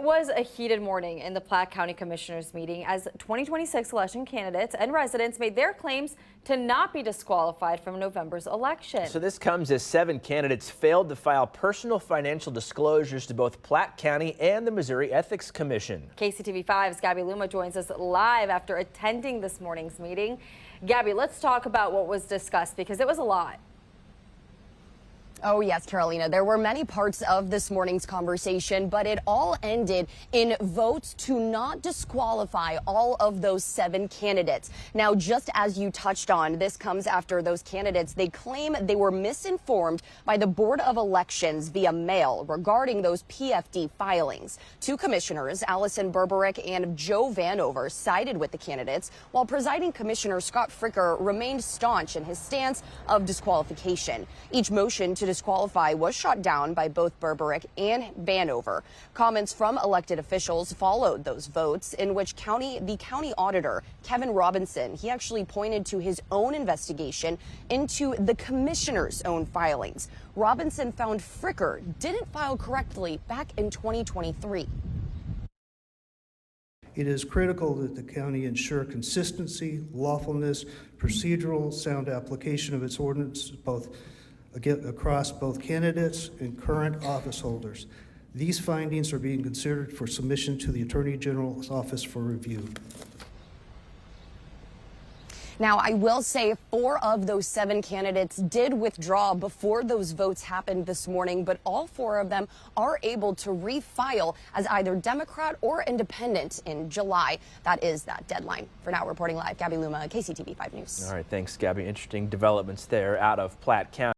was a heated morning in the Platte County Commissioners meeting as 2026 election candidates and residents made their claims to not be disqualified from November's election. So this comes as 7 candidates failed to file personal financial disclosures to both Platte County and the Missouri Ethics Commission. KCTV5's Gabby Luma joins us live after attending this morning's meeting. Gabby, let's talk about what was discussed because it was a lot. Oh, yes, Carolina. There were many parts of this morning's conversation, but it all ended in votes to not disqualify all of those 7 candidates. Now, just as you touched on, this comes after those candidates, they claim they were misinformed by the Board of Elections via mail regarding those PFD filings. 2 commissioners, Allison Berberick and Joe Vanover, sided with the candidates, while presiding commissioner Scott Fricker remained staunch in his stance of disqualification. Each motion to disqualify was shot down by both Berberick and Vanover. Comments from elected officials followed those votes, in which the county auditor, Kevin Robinson, he actually pointed to his own investigation into the commissioner's own filings. Robinson found Fricker didn't file correctly back in 2023. It is critical that the county ensure consistency, lawfulness, procedural, sound application of its ordinance, across both candidates and current office holders. These findings are being considered for submission to the Attorney General's office for review. Now, I will say 4 of those 7 candidates did withdraw before those votes happened this morning, but all 4 of them are able to refile as either Democrat or independent in July. That is that deadline. For now, reporting live, Gabby Luma, KCTV 5 News. All right, thanks, Gabby. Interesting developments there out of Platte County.